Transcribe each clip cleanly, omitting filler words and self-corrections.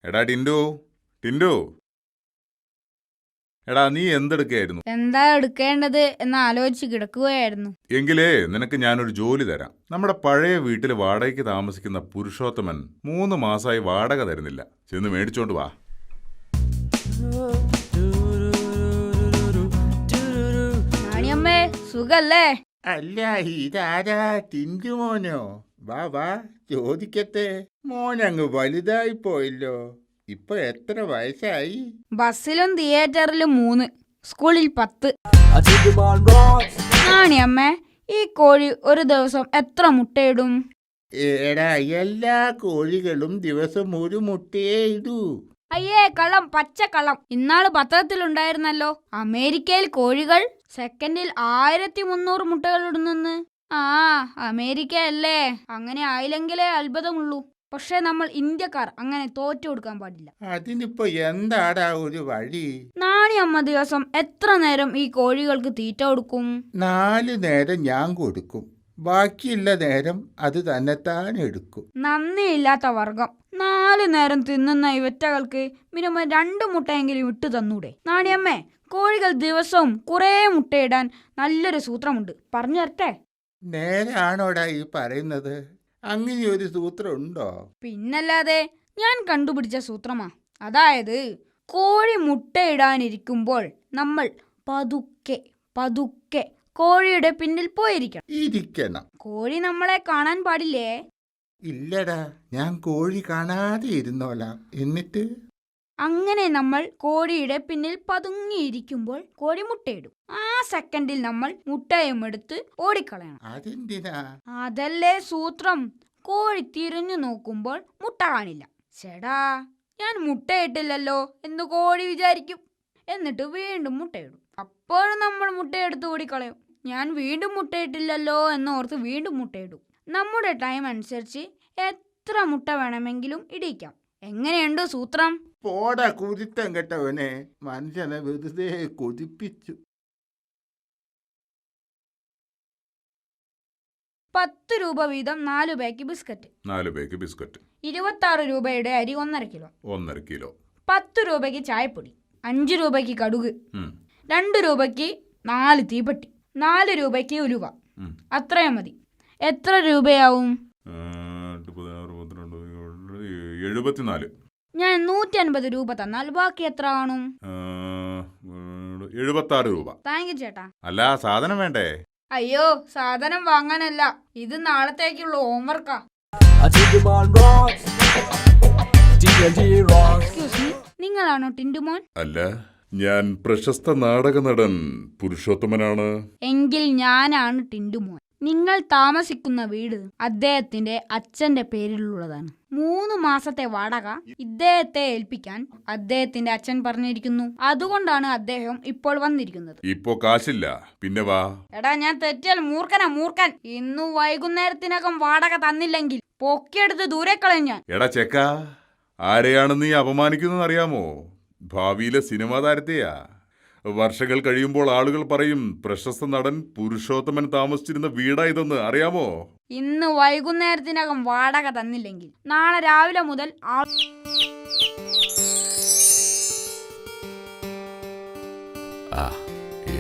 എടാ ടിൻഡു, ടിൻഡു, എടാ നീ എന്തെടുക്കായിരുന്നു? എന്താ എടുക്കേണ്ടത് എന്ന് ആലോചിച്ച് കിടക്കുകയായിരുന്നു. എങ്കിലേ നിനക്ക് ഞാനൊരു ജോലി തരാം. നമ്മുടെ പഴയ വീട്ടിൽ വാടകയ്ക്ക് താമസിക്കുന്ന പുരുഷോത്തമൻ 3 മാസമായി വാടക തരുന്നില്ല. ചെന്ന് മേടിച്ചോണ്ട് വാ. നാണിയമ്മേ, സുഖല്ലേ? അല്ല, ഇതാരാ? ടിൻഡു മോനോ? വാ വാ, ചോദിക്കട്ടെ. മോനങ്ങ് വലുതായി പോയല്ലോ. ഇപ്പൊ എത്ര വയസ്സായി? ബസ്സിലും തിയേറ്ററിലും 3, സ്കൂളിൽ 10. നാണിയമ്മേ, ഈ കോഴി ഒരു ദിവസം എത്ര മുട്ടയിടും? എടാ, എല്ലാ കോഴികളും ദിവസം ഒരു മുട്ടയേ ഇടൂ. അയ്യേ, കള്ളം, പച്ചക്കള്ളം. ഇന്നാള് പത്രത്തിലുണ്ടായിരുന്നല്ലോ, അമേരിക്കയിൽ കോഴികൾ സെക്കൻഡിൽ 1300 മുട്ടകൾ ഇടുന്നെന്ന്. അമേരിക്ക അല്ലേ, അങ്ങനെ ആയില്ലെങ്കിലേ അത്ഭുതമുള്ളൂ. പക്ഷെ നമ്മൾ ഇന്ത്യക്കാർ അങ്ങനെ തോറ്റു കൊടുക്കാൻ പാടില്ല. അതിനിപ്പോ എന്താടാ ഒരു വഴി? നാണിയമ്മ ദിവസം എത്ര നേരം ഈ കോഴികൾക്ക് തീറ്റ കൊടുക്കും? 4 നേരം ഞാൻ കൊടുക്കും. ബാക്കിയുള്ള നേരം അത് തന്നെത്താൻ എടുക്കും. നന്ദിയില്ലാത്ത വർഗം. 4 നേരം തിന്നുന്ന ഇവറ്റകൾക്ക് മിനിമം 2 മുട്ടയെങ്കിലും ഇട്ടു തന്നൂടെ? നാണിയമ്മേ, കോഴികൾ ദിവസവും കുറേ മുട്ടയിടാൻ നല്ലൊരു സൂത്രമുണ്ട്, പറഞ്ഞു തരട്ടെ? നേരാണോടാ ഈ പറയുന്നത്? അങ്ങനെ ഒരു സൂത്രം ഉണ്ടോ? പിന്നല്ലാതെ, ഞാൻ കണ്ടുപിടിച്ച സൂത്രമാ. അതായത്, കോഴി മുട്ടയിടാനിരിക്കുമ്പോൾ നമ്മൾ പതുക്കെ പതുക്കെ കോഴിയുടെ പിന്നിൽ പോയിരിക്കണം. കോഴി നമ്മളെ കാണാൻ പാടില്ലേ? ഇല്ലടാ, ഞാൻ കോഴി കാണാതെ ഇരുന്നോളാം. എന്നിട്ട് അങ്ങനെ നമ്മൾ കോഴിയുടെ പിന്നിൽ പതുങ്ങിയിരിക്കുമ്പോൾ കോഴി മുട്ടയിടും. ആ സെക്കൻഡിൽ നമ്മൾ മുട്ടയും എടുത്ത് ഓടിക്കളയണം. അതെന്തിനാ? അതല്ലേ സൂത്രം. കോഴി തിരിഞ്ഞു നോക്കുമ്പോൾ മുട്ട കാണില്ല. ചേടാ, ഞാൻ മുട്ടയിട്ടില്ലല്ലോ എന്ന് കോഴി വിചാരിക്കും. എന്നിട്ട് വീണ്ടും മുട്ടയിടും. അപ്പോഴും നമ്മൾ മുട്ടയെടുത്ത് ഓടിക്കളയും. ഞാൻ വീണ്ടും മുട്ടയിട്ടില്ലല്ലോ എന്നോർത്ത് വീണ്ടും മുട്ടയിടും. നമ്മുടെ ടൈം അനുസരിച്ച് എത്ര മുട്ട വേണമെങ്കിലും ഇടിക്കാം. എങ്ങനെയുണ്ട് സൂത്രം? പോടാ കുരുത്തം കെട്ടവനെ, മനുഷ്യനെ വെറുതെ കൊതിപ്പിച്ചു. 10 രൂപ വീതം 4 പാക്ക് ബിസ്ക്കറ്റ്. 4 pack biscuit. 26 രൂപയുടെ അരി 1.5 കിലോ. 1.5 കിലോ. 10 രൂപയ്ക്ക് ചായപ്പൊടി. 5 രൂപയ്ക്ക് കടുക്. 2 രൂപയ്ക്ക് 4 തീപ്പെട്ടി. 4 രൂപയ്ക്ക് ഉലുവ. അത്രയും മതി. എത്ര രൂപയാവും? 74. ഞാൻ 150 രൂപ തന്നാൽ ബാക്കി എത്ര കാണും? 76 രൂപ. താങ്ക് യു ചേട്ടാ. അല്ല, സാധനം വേണ്ടേ? അയ്യോ, സാധനം വാങ്ങാനല്ല, ഇത് നാളത്തേക്കുള്ള ഹോംവർക്കാ. എക്സ്ക്യൂസ് മീ, നിങ്ങളാണോ ടിൻഡുമോൻ? അല്ല, ഞാൻ പ്രശസ്ത നാടക നടൻ പുരുഷോത്തമനാണ്. എങ്കിൽ ഞാനാണ് ടിൻഡുമോൻ. നിങ്ങൾ താമസിക്കുന്ന വീട് അദ്ദേഹത്തിന്റെ അച്ഛന്റെ പേരിലുള്ളതാണ്. 3 മാസത്തെ വാടക ഇദ്ദേഹത്തെ ഏൽപ്പിക്കാൻ അദ്ദേഹത്തിന്റെ അച്ഛൻ പറഞ്ഞിരിക്കുന്നു. അതുകൊണ്ടാണ് അദ്ദേഹം ഇപ്പോൾ വന്നിരിക്കുന്നത്. ഇപ്പോ കാശില്ല, പിന്നെ വാ. എടാ, ഞാൻ തെറ്റിയാൽ മൂർഖൻ. ഇന്നു വൈകുന്നേരത്തിനകം വാടക തന്നില്ലെങ്കിൽ പൊക്കിയെടുത്ത് ദൂരെ കളയും ഞാൻ. എടാ ചെക്ക, ആരെയാണ് നീ അപമാനിക്കുന്നത് അറിയാമോ? ഭാവിയിലെ സിനിമാ താരത്തെയാ. വർഷങ്ങൾ കഴിയുമ്പോൾ ആളുകൾ പറയും പ്രശസ്ത നടൻ പുരുഷോത്തമൻ താമസിച്ചിരുന്ന വീടാ ഇതെന്ന്, അറിയാമോ? ഇന്ന് വൈകുന്നേരത്തിനകം വാടക തന്നില്ലെങ്കിൽ നാളെ രാവിലെ മുതൽ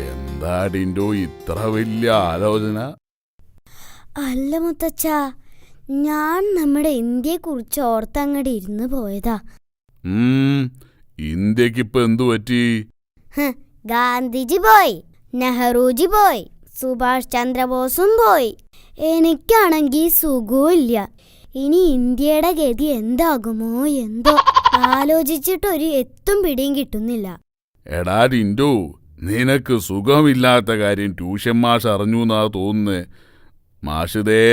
എന്താ ടിൻഡു ഇത്ര വലിയ ആലോചന? അല്ല മുത്തച്ഛ, ഞാൻ നമ്മുടെ ഇന്ത്യയെ കുറിച്ച് ഓർത്തങ്ങടെ ഇരുന്ന് പോയതാ. ഇന്ത്യക്കിപ്പോ എന്തു പറ്റി? ഗാന്ധിജി പോയി, നെഹ്റുജി പോയി, സുഭാഷ് ചന്ദ്രബോസും പോയി. എനിക്കാണെങ്കിൽ സുഖമില്ല. ഇനി ഇന്ത്യയുടെ ഗതി എന്താകുമോ എന്തോ. ആലോചിച്ചിട്ടൊരു എത്തും പിടിയും കിട്ടുന്നില്ല. എടാ ടിൻഡു, നിനക്ക് സുഖമില്ലാത്ത കാര്യം ട്യൂഷൻ മാഷ് അറിഞ്ഞു എന്നാ തോന്നുന്നേ. മാഷിതേ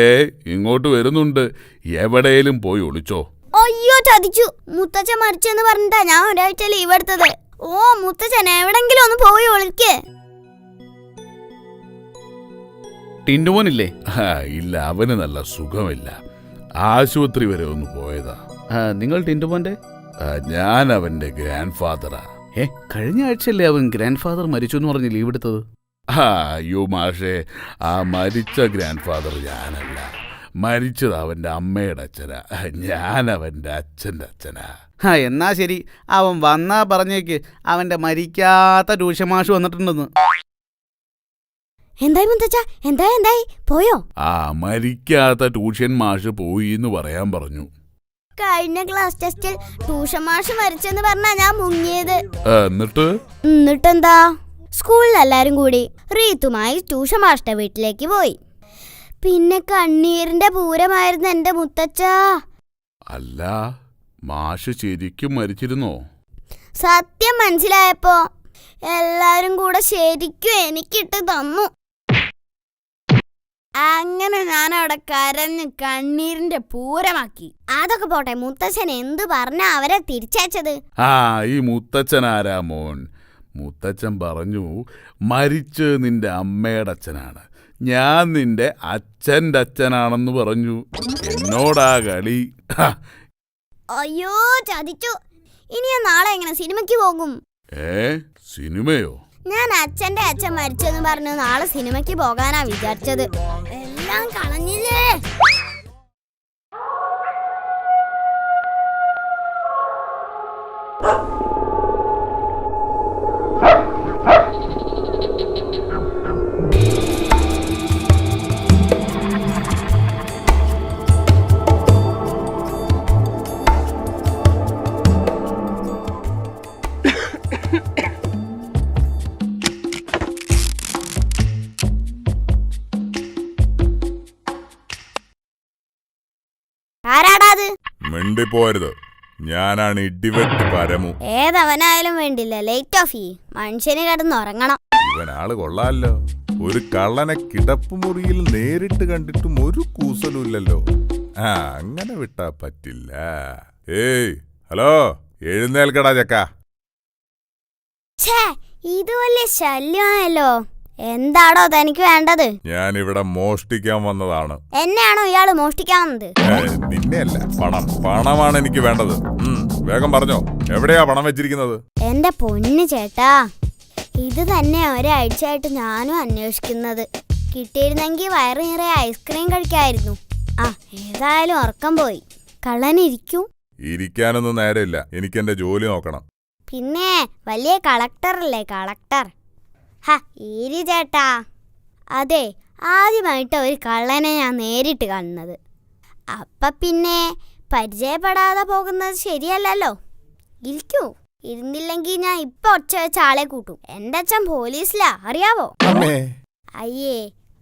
ഇങ്ങോട്ട് വരുന്നുണ്ട്. എവിടെയും പോയി ഒളിച്ചോ. അയ്യോ, ചതിച്ചു. മുത്തച്ഛൻ മരിച്ചെന്ന് പറഞ്ഞിട്ടാ ഞാൻ ഒരാഴ്ച ലീവ് എടുത്തത്. ഓ മുത്തച്ഛൻ, എവിടെങ്കിലും ഒന്ന് പോയി ഒളിക്കേ. ടിൻഡുമോനില്ലേ? ഇല്ല, അവന് നല്ല സുഖമില്ല. ആശുപത്രി വരെ ഒന്ന് പോയതാ. നിങ്ങൾ ടിൻഡുമോന്റെ? ഞാൻ അവന്റെ ഗ്രാൻഡ് ഫാദറാ. കഴിഞ്ഞ ആഴ്ചയല്ലേ അവൻ ഗ്രാൻഡ് ഫാദർ മരിച്ചു എന്ന് പറഞ്ഞ് ലീവ് എടുത്തത്? അയ്യോ മാഷേ, ആ മരിച്ച ഗ്രാൻഡ് ഫാദർ ഞാനല്ല. മരിച്ചത് അവന്റെ അമ്മയുടെ അച്ഛനാ. ഞാൻ അവന്റെ അച്ഛൻ്റെ അച്ഛനാ. എന്നാ ശരി, അവൻ വന്നാ പറഞ്ഞേക്ക് അവൻ്റെ മരിക്കാത്ത ട്യൂഷൻ മാഷ് വന്നിട്ടുണ്ടെന്ന്. എന്തായി മുത്തച്ഛ? എന്തായി പോയോ? മരിക്കാത്ത ട്യൂഷൻ മാഷ് പോയി എന്ന് പറയാൻ പറഞ്ഞു. കഴിഞ്ഞ ക്ലാസ് ടെസ്റ്റിൽ ട്യൂഷൻ മാഷ് മരിച്ചെന്ന് പറഞ്ഞാ ഞാൻ മുങ്ങിയത്. എന്നിട്ടെന്താ? സ്കൂളിൽ എല്ലാരും കൂടി റീത്തുമായി ട്യൂഷൻ മാഷിന്റെ വീട്ടിലേക്ക് പോയി. പിന്നെ കണ്ണീരിന്റെ പൂരമായിരുന്നു എന്റെ മുത്തച്ഛ. അല്ല, മാഷ് ശരിക്കും മരിച്ചിരുന്നോ? സത്യം മനസ്സിലായപ്പോ എല്ലാരും കൂടെ ശരിക്കും എനിക്കിട്ട് തന്നു. അങ്ങനെ ഞാൻ അവിടെ കരഞ്ഞ് കണ്ണീരിന്റെ പൂരമാക്കി. അതൊക്കെ പോട്ടെ, മുത്തച്ഛൻ എന്തു പറഞ്ഞ അവരെ തിരിച്ചയച്ചത്? ഈ മുത്തച്ഛൻ ആരാ മോൻ? മുത്തച്ഛൻ പറഞ്ഞു മരിച്ച് നിന്റെ അമ്മയുടെ അച്ഛനാണ്, ഞാൻ നിന്റെ അച്ഛൻ്റെ അച്ഛനാണെന്ന് പറഞ്ഞു. എന്നോടാ കളി. അയ്യോ ചതിച്ചു. ഇനി ഞാൻ നാളെ എങ്ങനെ സിനിമയ്ക്ക് പോകും? സിനിമയോ? ഞാൻ അച്ഛന്റെ അച്ഛൻ മരിച്ചെന്ന് പറഞ്ഞു നാളെ സിനിമയ്ക്ക് പോകാനാ വിചാരിച്ചത്. എല്ലാം കളഞ്ഞില്ലേ? ആരാടാത്? മിണ്ടിപ്പോരുത്, ഞാനാണ് ഇടിവെട്ട് പരമു. ഏതവനായാലും വേണ്ടില്ല, ലേറ്റ് ഓഫ് ചെയ്യ്. മനുഷ്യന് കിടന്നുറങ്ങണം. ഇവനാള് കൊള്ളാലോ. ഒരു കള്ളനെ കിടപ്പുമുറിയിൽ നേരിട്ട് കണ്ടിട്ടും ഒരു കൂസലുമില്ലല്ലോ. അങ്ങനെ വിട്ടാ പറ്റില്ല. ഏയ് ഹലോ, എഴുന്നേൽക്കടാ ചക്ക. ഇത് വലിയ ശല്യമായല്ലോ. എന്താടോ തനിക്ക് വേണ്ടത്? ഞാനിവിടെ മോഷ്ടിക്കാൻ വന്നതാണ്. എന്നെയാണോ ഇയാള് മോഷ്ടിക്കാൻ വന്നത്? നിന്നെയല്ല, പണമാണ് എനിക്ക് വേണ്ടത്. വേഗം പറഞ്ഞോ, എവിടെയാ പണം വെച്ചിരിക്കുന്നത്? എന്റെ പൊന്നു ചേട്ടാ, ഇത് തന്നെ ഒരാഴ്ചയായിട്ട് ഞാനും അന്വേഷിക്കുന്നത്. കിട്ടിയിരുന്നെങ്കിൽ വയറ് നിറയെ ഐസ്ക്രീം കഴിക്കായിരുന്നു. ഏതായാലും ഉറക്കം പോയി. കള്ളനിരിക്കൂ. ഇരിക്കാനൊന്നും നേരമില്ല, എനിക്ക് എന്റെ ജോലി നോക്കണം. പിന്നെ വലിയ കളക്ടറല്ലേ കളക്ടർ? ഈരി ചേട്ടാ, അതെ, ആദ്യമായിട്ട് ഒരു കള്ളനെ ഞാൻ നേരിട്ട് കാണുന്നത്. പിന്നെ പരിചയപ്പെടാതെ പോകുന്നത് ശരിയല്ലല്ലോ. ഇരിക്കൂ. ഇരുന്നില്ലെങ്കിൽ ഞാൻ ഇപ്പൊ ഒച്ച വെച്ച ആളെ കൂട്ടും. എന്റെ അച്ഛൻ പോലീസിലാ, അറിയാവോ? അയ്യേ,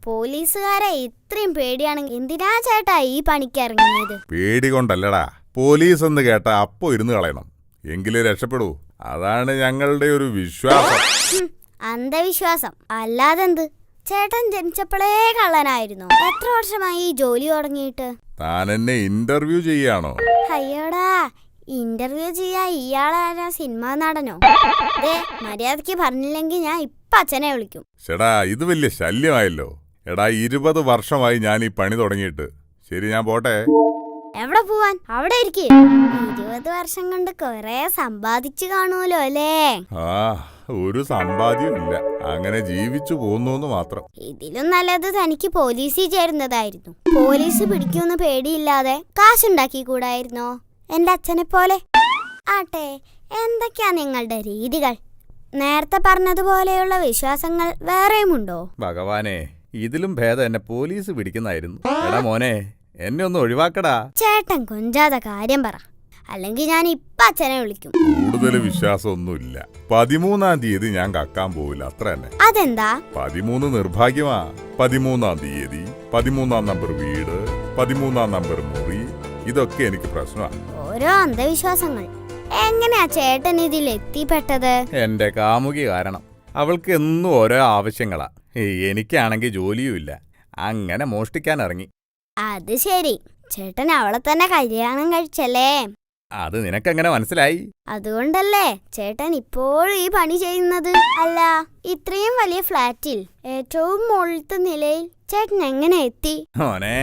പോലീസുകാരെ ഇത്രയും പേടിയാണെങ്കിൽ എന്തിനാ ചേട്ടാ ഈ പണിക്ക് ഇറങ്ങിയത്? പേടി കൊണ്ടല്ലടാ, പോലീസ് എന്ന് കേട്ടാ അപ്പോ ഇരുന്ന് കളയണം, എങ്കിലേ രക്ഷപ്പെടൂ. അതാണ് ഞങ്ങളുടെ ഒരു വിശ്വാസം. അന്ധവിശ്വാസം അല്ലാതെന്ത്? ചേട്ടൻ ജനിച്ചപ്പോഴേ കള്ളനായിരുന്നു. എത്ര വർഷമായി ഈ ജോലി തുടങ്ങിയിട്ട്? താൻ എന്നെ ഇന്റർവ്യൂ ചെയ്യാണോ? അയ്യോടാ, ഇന്റർവ്യൂ ചെയ്യാ ഇയാളാരാ? സിനിമാ നടനോ? മര്യാദക്ക് പറഞ്ഞില്ലെങ്കിൽ ഞാൻ ഇപ്പൊ അച്ഛനെ വിളിക്കും. ചേടാ, ഇത് വലിയ ശല്യമായല്ലോ. എടാ, 20 വർഷമായി ഞാൻ ഈ പണി തുടങ്ങിയിട്ട്. ശരി, ഞാൻ പോട്ടെ. എവിടെ പോവാൻ? അവിടെ ഇരിക്കേ. 20 വർഷം കൊണ്ട് കൊറേ സമ്പാദിച്ചു കാണുമല്ലോ അല്ലേ? ഒരു സമ്പാദ്യം ഇല്ല, അങ്ങനെ ജീവിച്ചു പോന്നു മാത്രം. ഇതിലും നല്ലത് തനിക്ക് പോലീസിൽ ചേരുന്നതായിരുന്നു. പോലീസ് പിടിക്കുമെന്ന് പേടിയില്ലാതെ കാശുണ്ടാക്കി കൂടായിരുന്നോ എന്റെ അച്ഛനെ പോലെ? ആട്ടെ, എന്തൊക്കെയാ നിങ്ങളുടെ രീതികൾ? നേരത്തെ പറഞ്ഞതുപോലെയുള്ള വിശ്വാസങ്ങൾ വേറെയുമുണ്ടോ? ഭഗവാനെ, ഇതിലും ഭേദം എന്നെ പോലീസ് പിടിക്കുന്നായിരുന്നു. എടാ മോനെ, എന്നെ ഒന്ന് ഒഴിവാക്കടാ. ചേട്ടൻ കൊഞ്ചാതെ കാര്യം പറ, അല്ലെങ്കിൽ ഞാൻ ഇപ്പൊ അച്ഛനെ വിളിക്കും. കൂടുതൽ വിശ്വാസമൊന്നുമില്ല. 13-ാം തീയതി ഞാൻ കക്കാൻ പോവില്ല, അത്ര തന്നെ. അതെന്താ? 13 നിർഭാഗ്യമാ. 13-ാം തീയതി, 13-ാം നമ്പർ വീട്, 13-ാം നമ്പർ മുറി, ഇതൊക്കെ എനിക്ക് പ്രശ്നമാണ്. ഓരോ അന്ധവിശ്വാസങ്ങൾ. എങ്ങനെയാ ചേട്ടൻ ഇതിൽ എത്തിപ്പെട്ടത്? എന്റെ കാമുകി കാരണം. അവൾക്ക് എന്നും ഓരോ ആവശ്യങ്ങളാ. എനിക്കാണെങ്കിൽ ജോലിയും ഇല്ല. അങ്ങനെ മോഷ്ടിക്കാൻ ഇറങ്ങി. അത് ശരി, ചേട്ടൻ അവളെ തന്നെ കല്യാണം കഴിച്ചല്ലേ? അത് നിനക്കെങ്ങനെ മനസ്സിലായി? അതുകൊണ്ടല്ലേ ചേട്ടൻ ഇപ്പോഴും ഈ പണി ചെയ്യുന്നത്? അല്ല, ഇത്രയും വലിയ ഫ്ലാറ്റിൽ ഏറ്റവും മുകളിലത്തെ നിലയിൽ ചേട്ടൻ എങ്ങനെ എത്തി? മോനെ,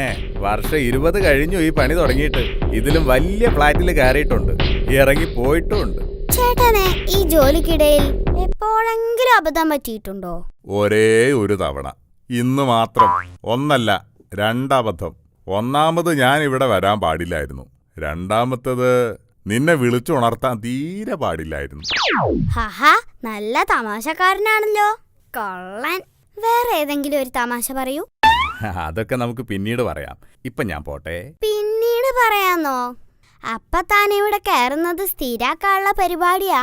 വർഷം 20 കഴിഞ്ഞു ഈ പണി തുടങ്ങിയിട്ട്. ഇതിലും വലിയ ഫ്ലാറ്റിൽ കയറിയിട്ടുണ്ട്, ഇറങ്ങി പോയിട്ടുമുണ്ട്. ചേട്ടനെ ഈ ജോലിക്കിടയിൽ എപ്പോഴെങ്കിലും അബദ്ധം പറ്റിയിട്ടുണ്ടോ? ഒരേ ഒരു തവണ, ഇന്ന് മാത്രം. ഒന്നല്ല, 2 അബദ്ധം. ഒന്നാമത് ഞാൻ ഇവിടെ വരാൻ പാടില്ലായിരുന്നു. രണ്ടാമത്തത് നിന്നെ വിളിച്ചുണർത്താൻ തീരെ പാടില്ലായിരുന്നു. ഹഹാ, നല്ല തമാശക്കാരനാണല്ലോ. കൊള്ളൻ. വേറെ ഏതെങ്കിലും ഒരു തമാശ പറയൂ. അതൊക്കെ നമുക്ക് പിന്നീട് പറയാം. ഇപ്പൊ ഞാൻ പോട്ടെ. പിന്നീട് പറയാന്നോ? അപ്പൊ താൻ ഇവിടെ കയറുന്നത് സ്ഥിരാക്കാനുള്ള പരിപാടിയാ?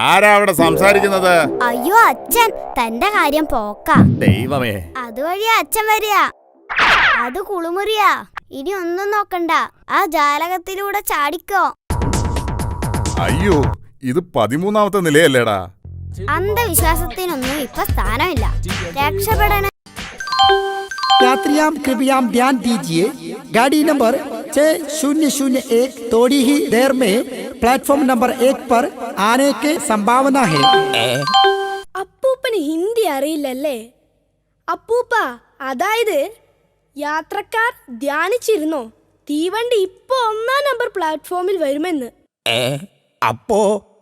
ആരാ അവിടെ സംസാരിക്കുന്നത്? അയ്യോ അച്ഛൻ, തന്റെ കാര്യം പോക്ക. ദൈവമേ, അതുവഴിയാ അച്ഛൻ വരിക. അത് കുളിമുറിയാ. ഇനി ഒന്നും നോക്കണ്ട, ആ ജാലകത്തിലൂടെ ചാടിക്കോ. അയ്യോ, ഇത് 13ാമത്തെ നിലയല്ലേടാ. അന്ധവിശ്വാസത്തിനൊന്നും ഇപ്പൊ സ്ഥാനമില്ല. രക്ഷപ്പെടണ. यात्रियां कृपया ध्यान दीजिए, गाड़ी नंबर 6001 थोड़ी ही देर में प्लेटफॉर्म नंबर 1 पर आने की संभावना है. അപ്പൂപ്പന് ഹിന്ദി അറിയില്ലല്ലേ? അപ്പൂപ്പ, അതായത് യാത്രക്കാർ ധ്യാനിച്ചിരുന്നോ തീവണ്ടി ഇപ്പൊ 1-ാം നമ്പർ പ്ലാറ്റ്ഫോമിൽ വരുമെന്ന്? അപ്പോ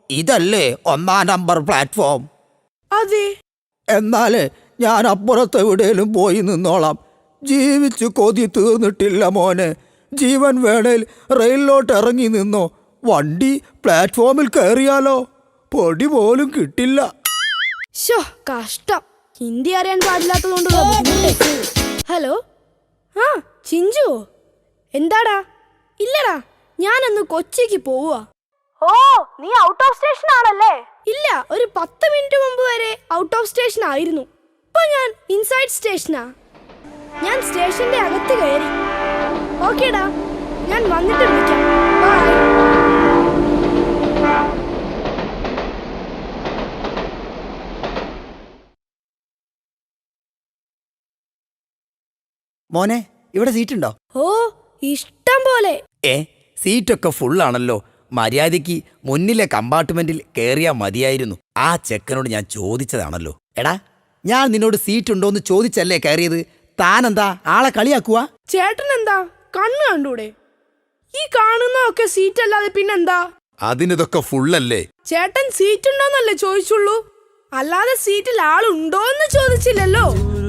ഇതല്ലേ 1-ാം നമ്പർ പ്ലാറ്റ്ഫോം? അതെ. എന്നാല് ഞാൻ അപ്പുറത്ത് എവിടെയും പോയി നിന്നോളാം. ജീവിച്ചു കൊതി തീർന്നിട്ടില്ല മോനെ. ജീവൻ വേണേൽ റെയിലിലോട്ട് ഇറങ്ങി നിന്നോ. വണ്ടി പ്ലാറ്റ്ഫോമിൽ കയറിയാലോ പൊടി പോലും കിട്ടില്ല. ശോ, കഷ്ടം. ഹിന്ദി അറിയാൻ പാടില്ലാത്തതുകൊണ്ടുള്ള ബുദ്ധിമുട്ട്. ഹലോ, ആ ചിഞ്ചുവോ? എന്താടാ? ഇല്ലടാ, ഞാനന്ന് കൊച്ചിക്ക് പോവുക. ഓ, നീ ഔട്ട് ഓഫ് സ്റ്റേഷൻ ആണല്ലേ? ഇല്ല, ഒരു 10 മിനിറ്റ് മുമ്പ് വരെ ഔട്ട് ഓഫ് സ്റ്റേഷൻ ആയിരുന്നു. ഇപ്പൊ ഞാൻ ഇൻസൈഡ് സ്റ്റേഷനാ. ഞാൻ സ്റ്റേഷന്റെ അകത്ത് കയറി. ഓക്കേടാ, ഞാൻ വന്നിട്ട് വിളിക്കാം. ബൈ. മോനെ, ഇവിടെ സീറ്റ് ഉണ്ടോ? ഓ, ഇഷ്ടം പോലെ. സീറ്റൊക്കെ ഫുള്ളാണല്ലോ. മര്യാദയ്ക്ക് മുന്നിലെ കമ്പാർട്ട്മെന്റിൽ കയറിയാ മതിയായിരുന്നു. ആ ചെക്കനോട് ഞാൻ ചോദിച്ചതാണല്ലോ. എടാ, ഞാൻ നിന്നോട് സീറ്റ് ഉണ്ടോന്ന് ചോദിച്ചല്ലേ കയറിയത്. താനെന്താ ആളെ കളിയാക്കുക? ചേട്ടൻ എന്താ കണ്ണ് കണ്ടൂടെ? ഈ കാണുന്നതൊക്കെ സീറ്റ് അല്ലാതെ പിന്നെന്താ? അതിനിതൊക്കെ ഫുള്ളല്ലേ. ചേട്ടൻ സീറ്റ് ഉണ്ടോന്നല്ലേ ചോദിച്ചുള്ളൂ, അല്ലാതെ സീറ്റിൽ ആളുണ്ടോന്ന് ചോദിച്ചില്ലല്ലോ.